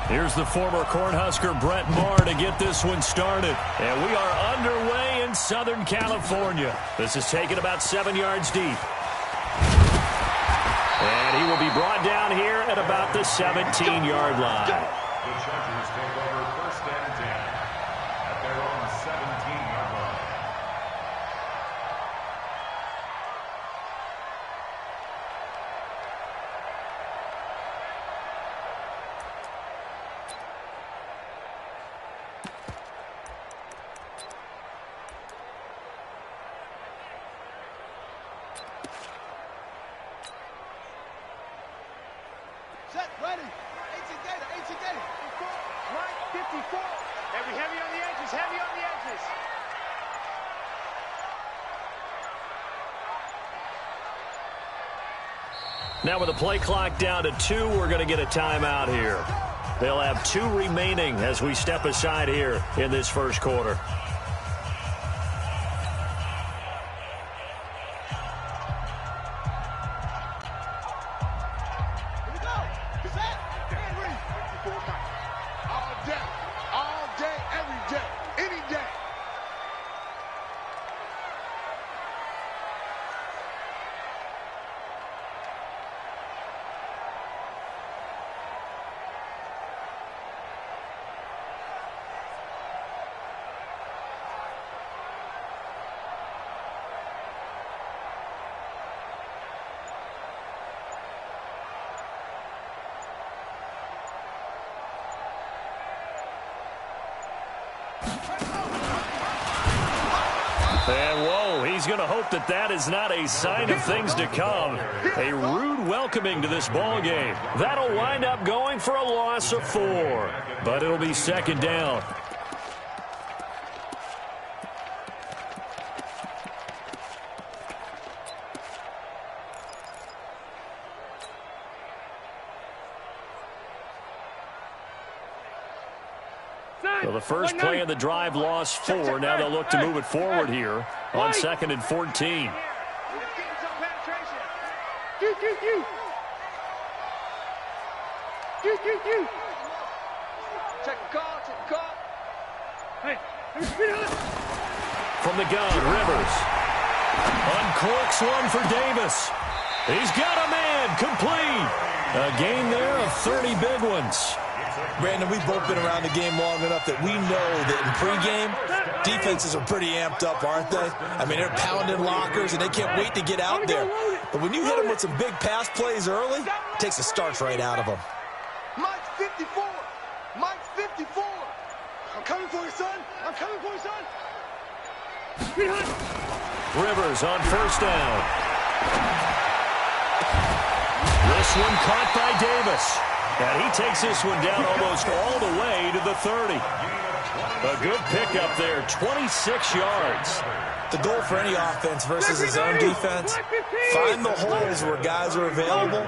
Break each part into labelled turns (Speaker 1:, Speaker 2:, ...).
Speaker 1: Here's the former Cornhusker Brett Maher to get this one started. And we are underway in Southern California. This is taken about 7 yards deep. And he will be brought down here at about the 17-yard line.
Speaker 2: The Chargers take over 1st and 10 at their own 17-yard line.
Speaker 3: Set, ready. 18 Gator, 18 Gator.
Speaker 4: Mike, 54. Heavy on the edges, heavy on the edges.
Speaker 1: Now with the play clock down to 2, we're going to get a timeout here. They'll have 2 remaining as we step aside here in this first quarter. And, whoa, he's going to hope that that is not a sign of things to come. A rude welcoming to this ball game. That'll wind up going for a loss of 4. But it'll be 2nd down. So the first play of the drive lost 4. Now they'll look to move it forward here on 2nd and 14.
Speaker 4: Check call, check call.
Speaker 1: From the gun, Rivers. Uncorks one for Davis. He's got a man, complete. A gain there of 30 big ones.
Speaker 5: Brandon, we've both been around the game long enough that we know that in pregame, defenses are pretty amped up, aren't they? I mean, they're pounding lockers, and they can't wait to get out there. But when you hit them with some big pass plays early, it takes the starch right out of them.
Speaker 3: Mike 54. Mike 54. I'm coming for you, son. I'm coming for you, son.
Speaker 1: Rivers on 1st down. This one caught by Davis. And he takes this one down almost all the way to the 30. A good pickup there, 26 yards.
Speaker 5: The goal for any offense versus his own defense, find the holes where guys are available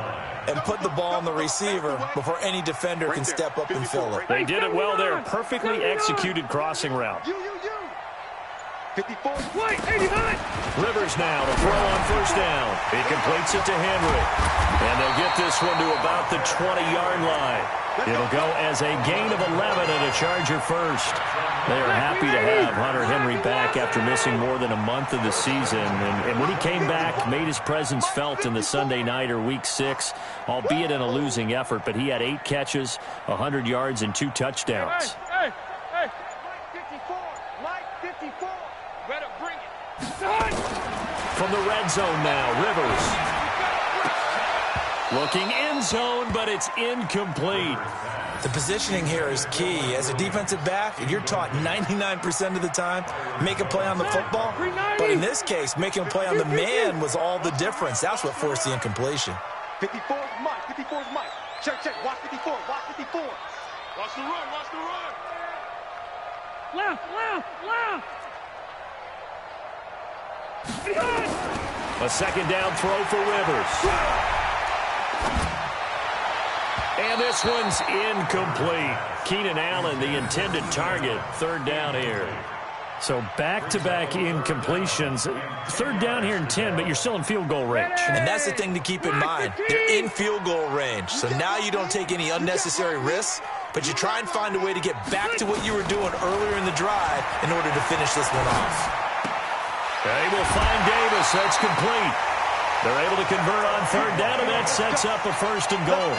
Speaker 5: and put the ball on the receiver before any defender can step up and fill it.
Speaker 1: They did it well there. Perfectly executed crossing route.
Speaker 3: 54.
Speaker 1: Rivers now to throw on 1st down. He completes it to Henry. And they'll get this one to about the 20-yard line. It'll go as a gain of 11 and a Charger first. They are happy to have Hunter Henry back after missing more than a month of the season. And when he came back, made his presence felt in the Sunday Nighter Week 6, albeit in a losing effort. But he had 8 catches, 100 yards, and 2 touchdowns.
Speaker 4: Hey. Mike 54. Mike 54. Better bring it.
Speaker 1: From the red zone now, Rivers. Looking end zone, but it's incomplete.
Speaker 5: The positioning here is key. As a defensive back, you're taught 99% of the time, make a play on the football. But in this case, making a play on the man was all the difference. That's what forced the incompletion.
Speaker 3: 54 is Mike. 54 is Mike. Check. Watch 54. Watch 54.
Speaker 4: Watch the run.
Speaker 6: Left.
Speaker 1: A 2nd down throw for Rivers. And this one's incomplete. Keenan Allen, the intended target. 3rd down here. So back-to-back incompletions. 3rd down here and 10, but you're still in field goal range.
Speaker 5: And that's the thing to keep in mind. They're in field goal range. So now you don't take any unnecessary risks. but you try and find a way to get back to what you were doing earlier in the drive in order to finish this one off.
Speaker 1: They will find Davis. That's complete. They're able to convert on third down, and that sets up a 1st and goal.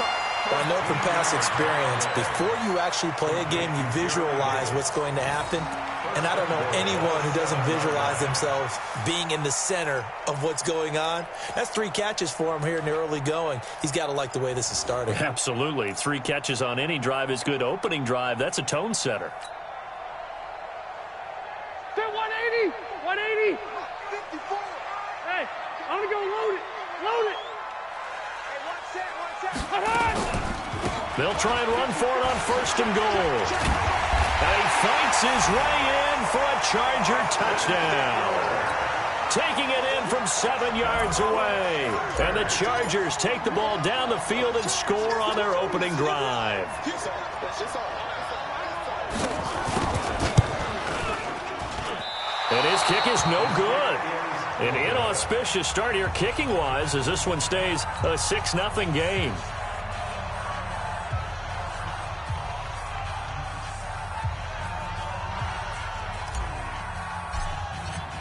Speaker 5: Well, I know from past experience, before you actually play a game, you visualize what's going to happen. And I don't know anyone who doesn't visualize themselves being in the center of what's going on. That's 3 catches for him here in the early going. He's got to like the way this is starting.
Speaker 1: Absolutely. 3 catches on any drive is good. Opening drive, that's a tone setter.
Speaker 4: 180! 180!
Speaker 3: 54.
Speaker 4: Hey, I'm going to go load it. Load it.
Speaker 3: Hey, one set.
Speaker 1: They'll try and run for it on 1st and goal. And he fights his way in for a Charger touchdown. Taking it in from 7 yards away. And the Chargers take the ball down the field and score on their opening drive. And his kick is no good. An inauspicious start here kicking-wise as this one stays a 6-0 game.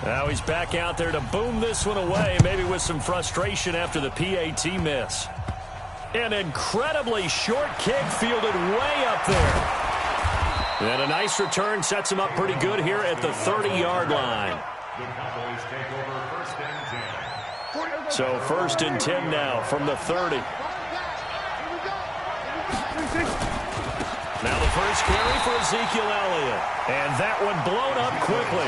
Speaker 1: Now he's back out there to boom this one away, maybe with some frustration after the PAT miss. An incredibly short kick fielded way up there. And a nice return sets him up pretty good here at the 30-yard line.
Speaker 2: The Cowboys take over 1st and 10.
Speaker 1: So 1st and 10 now from the 30. Now the first carry for Ezekiel Elliott. And that one blown up quickly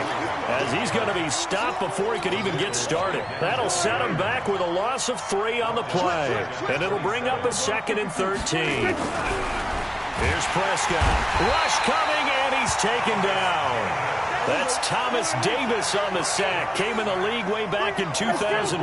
Speaker 1: as he's going to be stopped before he could even get started. That'll set him back with a loss of 3 on the play. And it'll bring up a 2nd and 13. Here's Prescott. Rush coming, and he's taken down. That's Thomas Davis on the sack. Came in the league way back in 2005.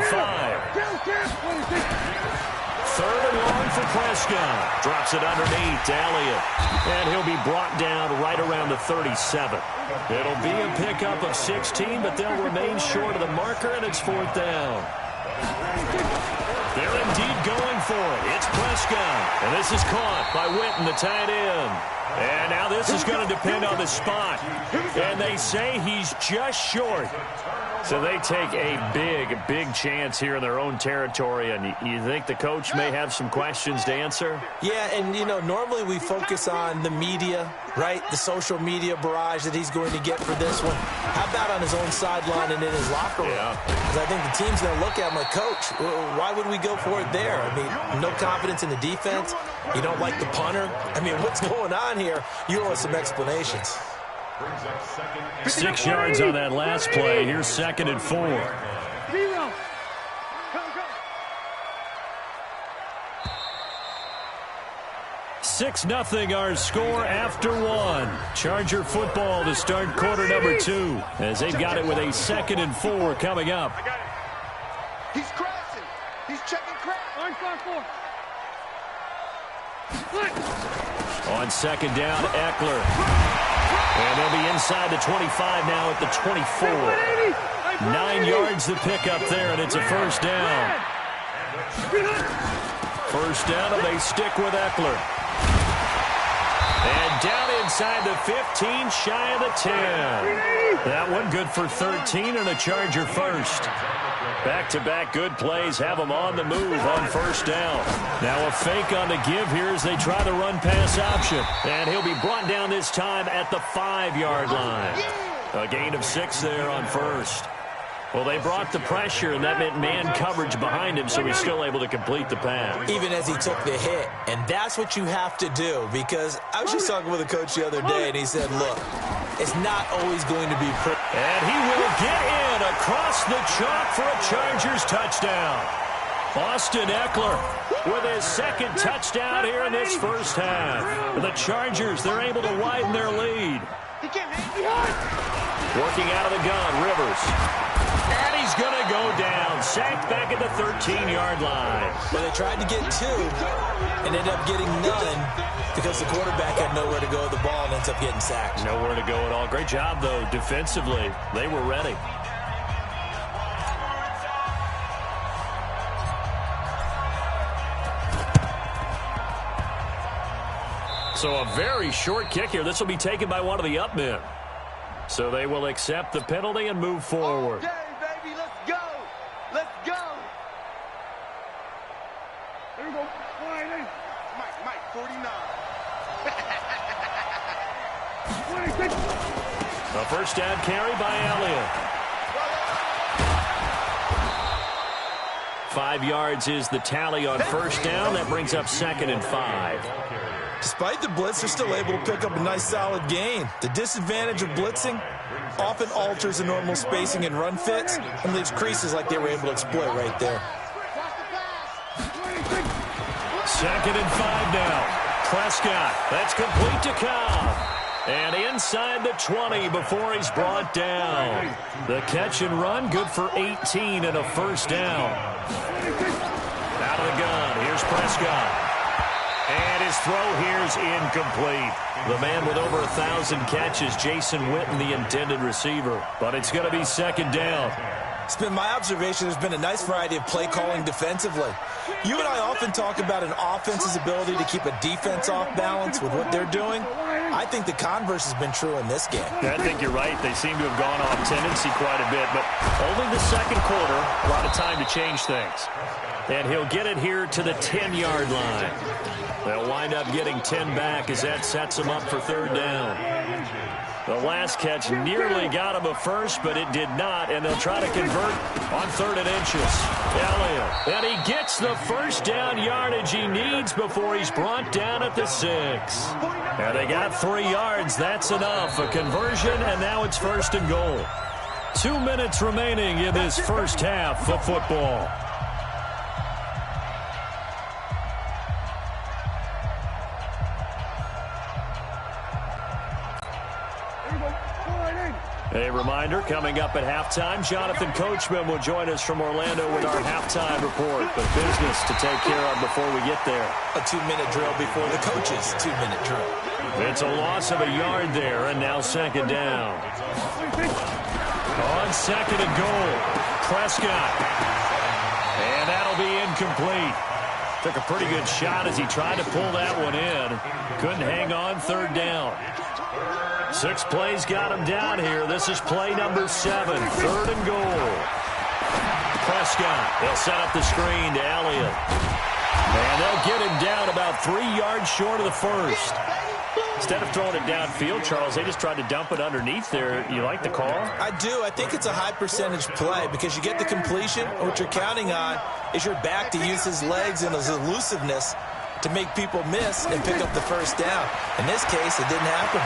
Speaker 1: 3rd and long for Prescott. Drops it underneath to Elliott. And he'll be brought down right around the 37. It'll be a pickup of 16, but they'll remain short of the marker, and it's 4th down. They're indeed going for it. It's Prescott. And this is caught by Witten, the tight end. And now this is going to depend on the spot. And they say he's just short. So they take a big chance here in their own territory. And you think the coach may have some questions to answer?
Speaker 5: Yeah, and, you know, normally we focus on the media, right? The social media barrage that he's going to get for this one. How about on his own sideline and in his locker room? Because I think the team's going to look at him like, Coach, why would we go for it there? I mean, no confidence in the defense. You don't like the punter. I mean, what's going on here? You owe us some explanations.
Speaker 1: 6 yards on that last play. Here's 2nd and 4. 6-0 our score after 1. Charger football to start quarter number 2 as they've got it with a 2nd and 4 coming up.
Speaker 3: I got it. He's crashing. He's checking crash.
Speaker 1: On 2nd down, Eckler. And they'll be inside the 25 now at the 24. 9 yards the pickup there, and it's a 1st down. 1st down, and they stick with Eckler. And down inside the 15, shy of the 10. That one good for 13 and a Charger 1st. Back-to-back good plays have them on the move on 1st down. Now a fake on the give here as they try the run-pass option. And he'll be brought down this time at the 5-yard line. A gain of 6 there on 1st. Well, they brought the pressure, and that meant man coverage behind him, so he's still able to complete the pass.
Speaker 5: Even as he took the hit. And that's what you have to do, because I was just talking with a coach the other day, and he said, look, it's not always going to be pretty.
Speaker 1: And he will get in across the chalk for a Chargers touchdown. Austin Eckler with his 2nd touchdown here in this 1st half. The Chargers, they're able to widen their lead. Working out of the gun, Rivers. And he's going to go down. Sacked back at the 13-yard line.
Speaker 5: Well, they tried to get 2 and ended up getting none because the quarterback had nowhere to go with the ball and ends up getting sacked.
Speaker 1: Nowhere to go at all. Great job, though, defensively. They were ready. So a very short kick here. This will be taken by one of the up men. So they will accept the penalty and move forward.
Speaker 3: Okay, baby, let's go. Let's go.
Speaker 4: There you go.
Speaker 3: Mike, 49.
Speaker 1: A first down carry by Elliott. 5 yards is the tally on first down. That brings up 2nd and 5.
Speaker 5: Despite the blitz, they're still able to pick up a nice solid gain. The disadvantage of blitzing often alters the normal spacing and run fits and leaves creases like they were able to exploit right there.
Speaker 1: 2nd and 5 now. Prescott, that's complete to Cobb. And inside the 20 before he's brought down. The catch and run, good for 18 and a first down. Out of the gun, here's Prescott. And his throw here's incomplete. The man with over 1,000 catches, Jason Witten, the intended receiver. But it's going to be 2nd down.
Speaker 5: It's been my observation there's been a nice variety of play calling defensively. You and I often talk about an offense's ability to keep a defense off balance with what they're doing. I think the converse has been true in this game.
Speaker 1: I think you're right. They seem to have gone off tendency quite a bit, but only the second quarter, a lot of time to change things. And he'll get it here to the 10-yard line. They'll wind up getting 10 back as that sets them up for 3rd down. The last catch nearly got him a first, but it did not, and they'll try to convert on 3rd and inches. Elliott, and he gets the first down yardage he needs before he's brought down at the 6. And they got 3 yards. That's enough. A conversion, and now it's 1st and goal. 2 minutes remaining in this first half of football. A reminder, coming up at halftime, Jonathan Coachman will join us from Orlando with our halftime report. But business to take care of before we get there.
Speaker 5: A 2-minute drill before the coach's 2-minute drill.
Speaker 1: It's a loss of a yard there, and now 2nd down. On 2nd and goal, Prescott. And that'll be incomplete. Took a pretty good shot as he tried to pull that one in. Couldn't hang on, 3rd down. 6 plays got him down here. This is play number 7, 3rd and goal. Prescott, they'll set up the screen to Elliott. And they'll get him down about 3 yards short of the first. Instead of throwing it downfield, Charles, they just tried to dump it underneath there. You like the call?
Speaker 5: I do. I think it's a high percentage play because you get the completion. What you're counting on is your back to use his legs and his elusiveness to make people miss and pick up the first down. In this case, it didn't happen.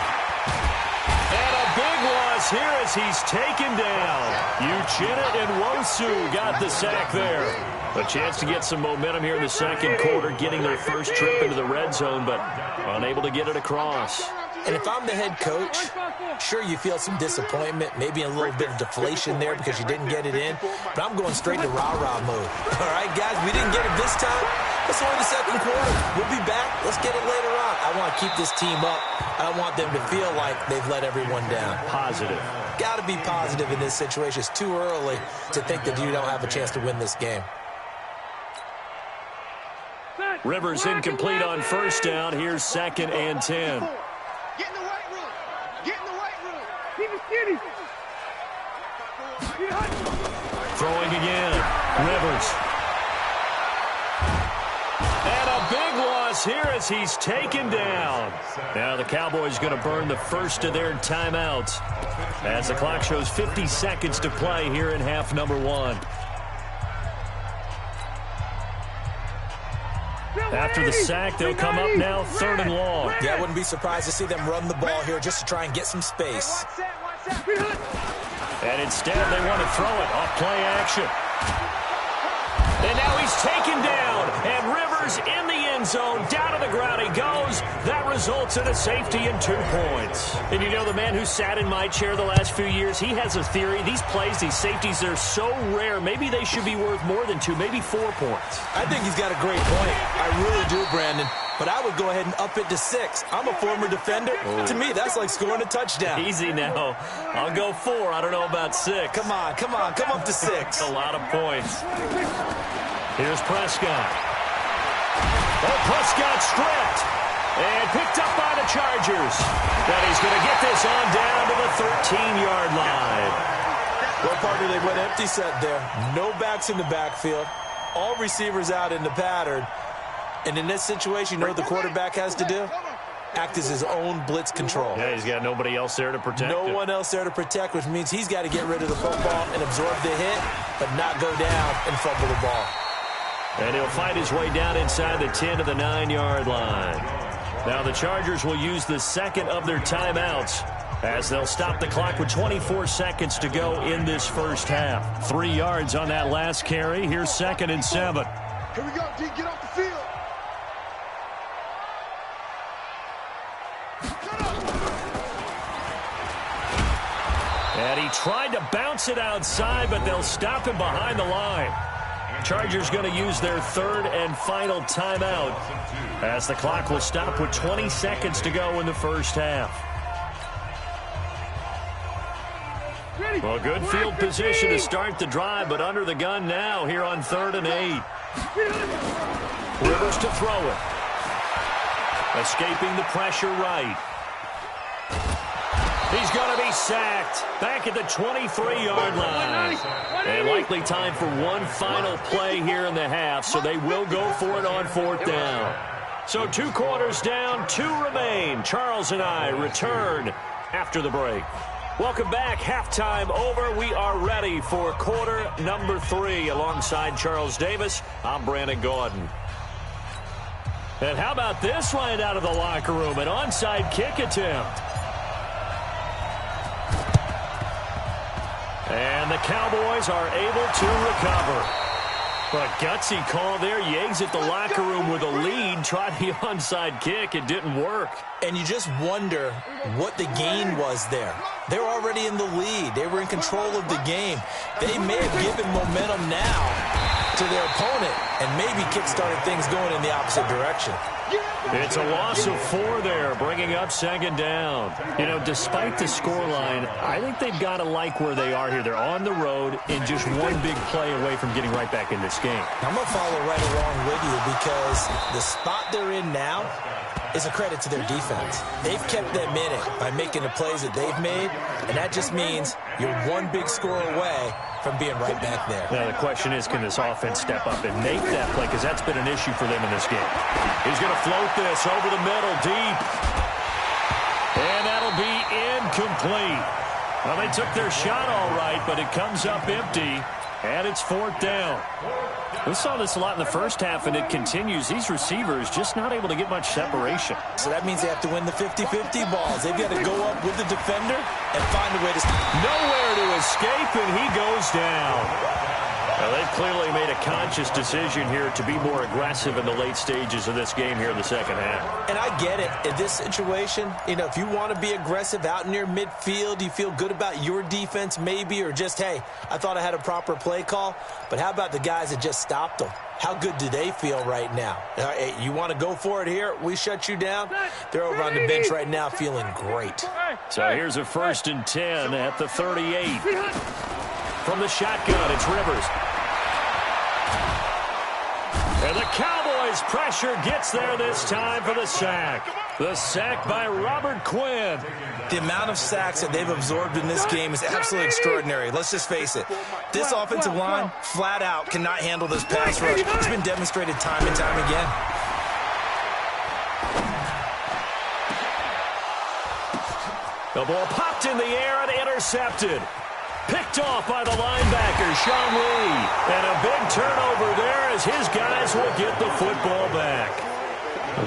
Speaker 1: And a big loss here as he's taken down. Uchenna and Nwosu got the sack there. A chance to get some momentum here in the second quarter, getting their first trip into the red zone, but unable to get it across.
Speaker 5: And if I'm the head coach, sure, you feel some disappointment, maybe a little bit of deflation there because you didn't get it in, but I'm going straight to rah-rah mode. All right, guys, we didn't get it this time. It's only the second quarter. We'll be back. Let's get it later on. I want to keep this team up. I don't want them to feel like they've let everyone down.
Speaker 1: Positive.
Speaker 5: Got to be positive in this situation. It's too early to think that you don't have a chance to win this game.
Speaker 1: Rivers incomplete on first down. Here's 2nd and 10.
Speaker 3: Get in the right room. Get in the right room.
Speaker 4: Keep it skinny.
Speaker 1: Throwing again. Rivers. And a big loss here as he's taken down. Now the Cowboys going to burn the first of their timeouts as the clock shows 50 seconds to play here in half number 1. After the sack, they'll come up now 3rd and long.
Speaker 5: Yeah, I wouldn't be surprised to see them run the ball here just to try and get some space.
Speaker 1: And instead, they want to throw it off play action. And now he's taken down, and Rivers in the end zone. Down to the ground he goes. That results in a safety and 2 points. And you know, the man who sat in my chair the last few years, he has a theory. These plays, these safeties, they're so rare. Maybe they should be worth more than 2, maybe 4 points.
Speaker 5: I think he's got a great point. I really do, Brandon. But I would go ahead and up it to 6. I'm a former defender. Oh. To me, that's like scoring a touchdown.
Speaker 1: Easy now. I'll go 4. I don't know about 6.
Speaker 5: Come on. Come up to 6.
Speaker 1: A lot of points. Here's Prescott. Oh, Prescott stripped. And picked up by Chargers. But he's going to get this on down to the 13-yard line.
Speaker 5: Well, partner, they went empty set there. No backs in the backfield. All receivers out in the pattern. And in this situation, you know what the quarterback has to do? Act as his own blitz control.
Speaker 1: Yeah, he's got nobody else there to protect him.
Speaker 5: No one else there to protect, which means he's got to get rid of the football and absorb the hit, but not go down and fumble the ball.
Speaker 1: And he'll find his way down inside the 10 to the 9-yard line. Now the Chargers will use the second of their timeouts as they'll stop the clock with 24 seconds to go in this first half. 3 yards on that last carry. Here's 2nd and 7.
Speaker 3: Here we go, D. Get off the field.
Speaker 1: And he tried to bounce it outside, but they'll stop him behind the line. Chargers going to use their 3rd and final timeout as the clock will stop with 20 seconds to go in the first half. Well, good field position to start the drive, but under the gun now here on 3rd and 8. Rivers to throw it. Escaping the pressure right. He's going to be sacked back at the 23-yard line. And likely time for one final play here in the half, so they will go for it on 4th down. So 2 quarters down, 2 remain. Charles and I return after the break. Welcome back. Halftime over. We are ready for quarter number 3. Alongside Charles Davis, I'm Brandon Gaudin. And how about this right out of the locker room? An onside kick attempt. And the Cowboys are able to recover. But gutsy call there. You exit the locker room with a lead. Tried the onside kick. It didn't work.
Speaker 5: And you just wonder what the gain was there. They're already in the lead. They were in control of the game. They may have given momentum now to their opponent and maybe kick-started things going in the opposite direction.
Speaker 1: It's a loss of 4 there, bringing up 2nd down. You know, despite the scoreline, I think they've got to like where they are here. They're on the road and just one big play away from getting right back in this game.
Speaker 5: I'm going to follow right along with you because the spot they're in now is a credit to their defense. They've kept them in it by making the plays that they've made, and that just means you're one big score away from being right back there.
Speaker 1: Now, the question is, can this offense step up and make that play? Because that's been an issue for them in this game. He's going to float this over the middle, deep. And that'll be incomplete. Well, they took their shot all right, but it comes up empty, and it's 4th down. We saw this a lot in the first half, and it continues. These receivers just not able to get much separation.
Speaker 5: So that means they have to win the 50-50 balls. They've got to go up with the defender and find a way to...
Speaker 1: Nowhere to escape, and he goes down. Well, they've clearly made a conscious decision here to be more aggressive in the late stages of this game here in the second half.
Speaker 5: And I get it. In this situation, you know, if you want to be aggressive out near midfield, you feel good about your defense maybe, or just, hey, I thought I had a proper play call. But how about the guys that just stopped them? How good do they feel right now? Hey, you want to go for it here? We shut you down? They're over on the bench right now feeling great.
Speaker 1: So here's a 1st and 10 at the 38. From the shotgun, it's Rivers. And the Cowboys' pressure gets there this time for the sack. The sack by Robert Quinn.
Speaker 5: The amount of sacks that they've absorbed in this game is absolutely extraordinary. Let's just face it. This offensive line, flat out, cannot handle this pass rush. It's been demonstrated time and time again.
Speaker 1: The ball popped in the air and intercepted. Picked off by the linebacker, Sean Lee. And a big turnover there as his guys will get the football back.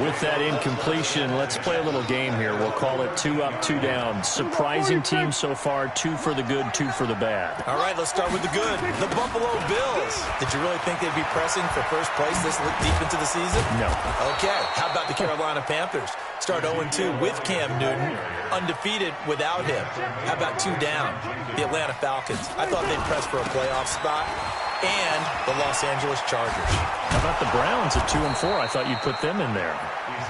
Speaker 1: With that incompletion, let's play a little game here. We'll call it 2 up, 2 down. Surprising team so far, 2 for the good, 2 for the bad.
Speaker 5: All right, let's start with the good. The Buffalo Bills. Did you really think they'd be pressing for first place this deep into the season?
Speaker 1: No.
Speaker 5: Okay, how about the Carolina Panthers? Start 0-2 with Cam Newton, undefeated without him. How about 2 down? The Atlanta Falcons. I thought they'd press for a playoff spot. And the Los Angeles Chargers.
Speaker 1: How about the Browns at 2-4? I thought you'd put them in there.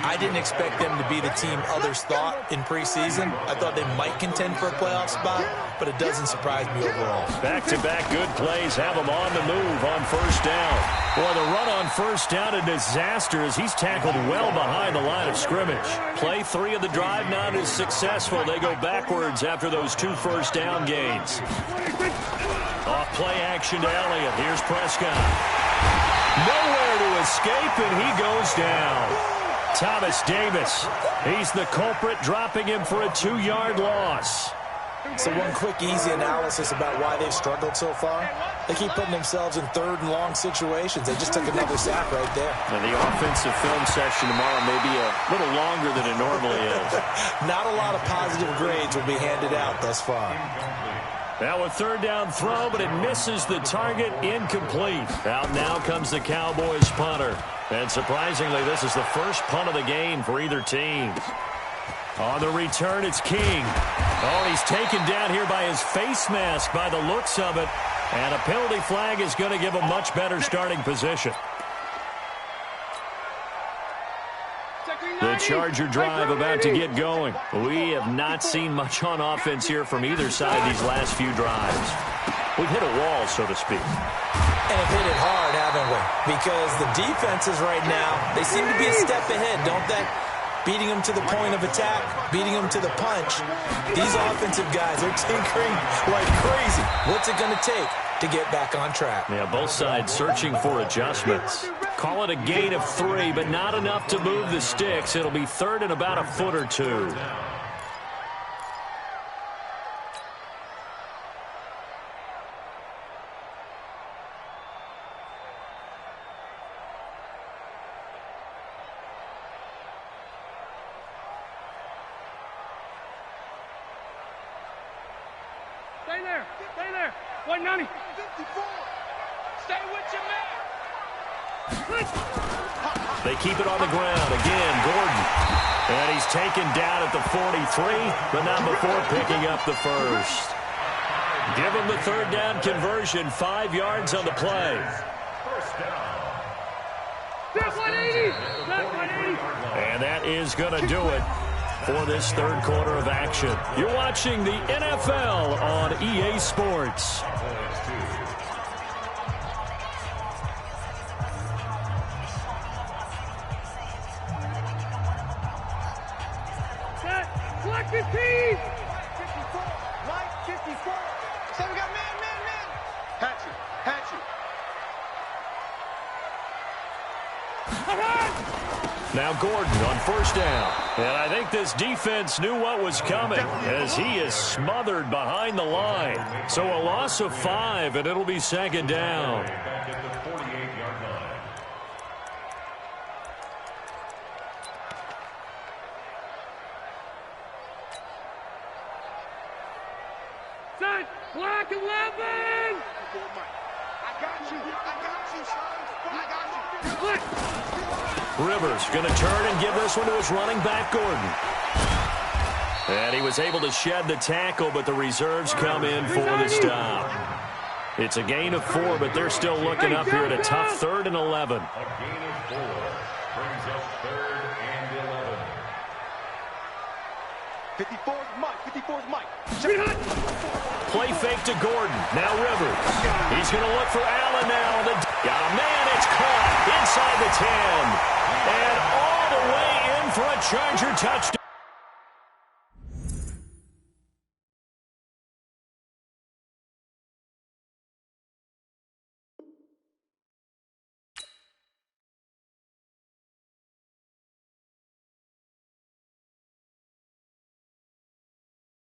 Speaker 5: I didn't expect them to be the team others thought in preseason. I thought they might contend for a playoff spot, but it doesn't surprise me overall.
Speaker 1: Back-to-back good plays have him on the move on first down. Boy, the run on first down, a disaster as he's tackled well behind the line of scrimmage. Play 3 of the drive not as successful. They go backwards after those 2 first down gains. Off play action to Elliott. Here's Prescott. Nowhere to escape, and he goes down. Thomas Davis, he's the culprit, dropping him for a 2-yard loss.
Speaker 5: So one quick, easy analysis about why they've struggled so far. They keep putting themselves in 3rd and long situations. They just took another sack right there.
Speaker 1: And the offensive film session tomorrow may be a little longer than it normally is.
Speaker 5: Not a lot of positive grades will be handed out thus far.
Speaker 1: Now a 3rd down throw, but it misses the target, incomplete. Out now comes the Cowboys punter. And surprisingly, this is the first punt of the game for either team. On the return, it's King. Oh, he's taken down here by his face mask by the looks of it. And a penalty flag is going to give a much better starting position. The Charger drive about to get going. We have not seen much on offense here from either side these last few drives. We've hit a wall, so to speak.
Speaker 5: And have hit it hard, haven't we? Because the defenses right now, they seem to be a step ahead, don't they? Beating them to the point of attack, beating them to the punch. These offensive guys are tinkering like crazy. What's it going to take to get back on track?
Speaker 1: Yeah, both sides searching for adjustments. Call it a gain of 3, but not enough to move the sticks. It'll be 3rd and about a foot or 2.
Speaker 4: Stay there. Stay there. 190.
Speaker 3: 54. Stay with your man.
Speaker 1: They keep it on the ground. Again, Gordon. And he's taken down at the 43, but not before picking up the first. Give him the 3rd down conversion. 5 yards on the play.
Speaker 4: That's 180. That's 180.
Speaker 1: And that is going to do it for this 3rd quarter of action. You're watching the NFL on EA Sports.
Speaker 4: Set. Select the team.
Speaker 3: 54. Mike 54. So we got man. Hatchet.
Speaker 1: Now Gordon on first down. And I think this defense knew what was coming as he is smothered behind the line. So a loss of 5, and it'll be 2nd down.
Speaker 2: Back at the 48-yard line.
Speaker 4: Set. Black 11.
Speaker 3: I got you, son. I got you.
Speaker 4: Split.
Speaker 1: Rivers going to turn and give this one to his running back, Gordon. And he was able to shed the tackle, but the reserves come in for the stop. It's a gain of 4, but they're still looking up here at a tough 3rd and 11.
Speaker 2: A gain of 4 brings up 3rd and 11.
Speaker 3: 54's Mike. 54's Mike.
Speaker 1: Play fake to Gordon. Now Rivers. He's going to look for Allen now. Got a man. It's caught inside the 10. And all the way in for a Charger touchdown.